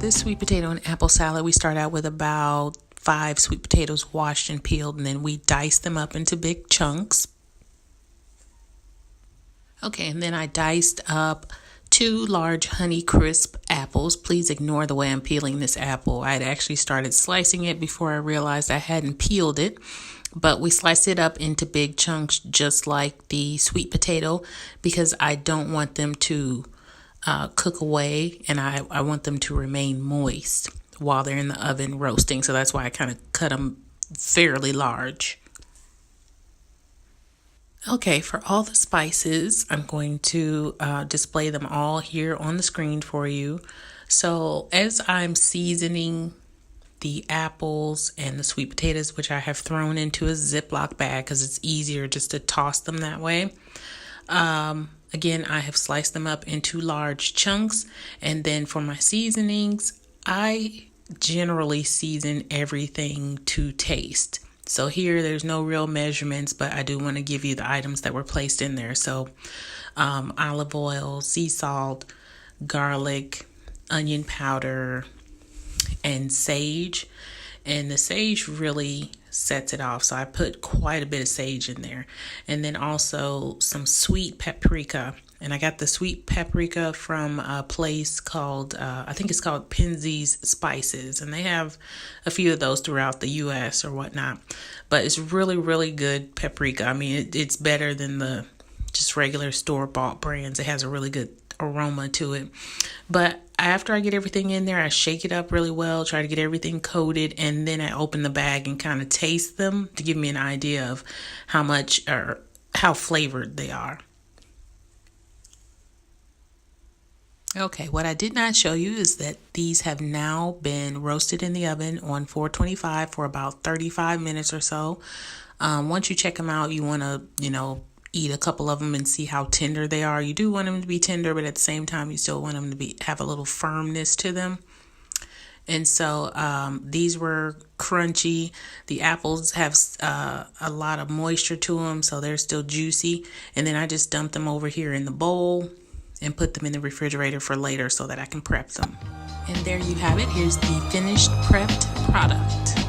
this sweet potato and apple salad, we start out with about 5 sweet potatoes washed and peeled, and then we dice them up into big chunks. Okay, and then I diced up 2 large Honey Crisp apples. Please ignore the way I'm peeling this apple. I had actually started slicing it before I realized I hadn't peeled it. But we sliced it up into big chunks just like the sweet potato because I don't want them to cook away, and I want them to remain moist while they're in the oven roasting. So that's why I kind of cut them fairly large. Okay, for all the spices, I'm going to display them all here on the screen for you. So as I'm seasoning the apples and the sweet potatoes, which I have thrown into a Ziploc bag because it's easier just to toss them that way. Again, I have sliced them up into large chunks. And then for my seasonings, I generally season everything to taste. So here, there's no real measurements, but I do want to give you the items that were placed in there. So olive oil, sea salt, garlic, onion powder, and sage. And the sage really sets it off. So I put quite a bit of sage in there. And then also some sweet paprika. And I got the sweet paprika from a place called, I think it's called Penzeys Spices. And they have a few of those throughout the U.S. or whatnot. But it's really, really good paprika. I mean, it's better than the just regular store-bought brands. It has a really good aroma to it. But after I get everything in there, I shake it up really well, try to get everything coated, and then I open the bag and kind of taste them to give me an idea of how much or how flavored they are. Okay, what I did not show you is that these have now been roasted in the oven on 425 for about 35 minutes or so. Once you check them out, you want to, eat a couple of them and see how tender they are. You do want them to be tender, but at the same time, you still want them to have a little firmness to them. And so these were crunchy. The apples have a lot of moisture to them, so they're still juicy. And then I just dumped them over here in the bowl and put them in the refrigerator for later so that I can prep them. And there you have it. Here's the finished prepped product.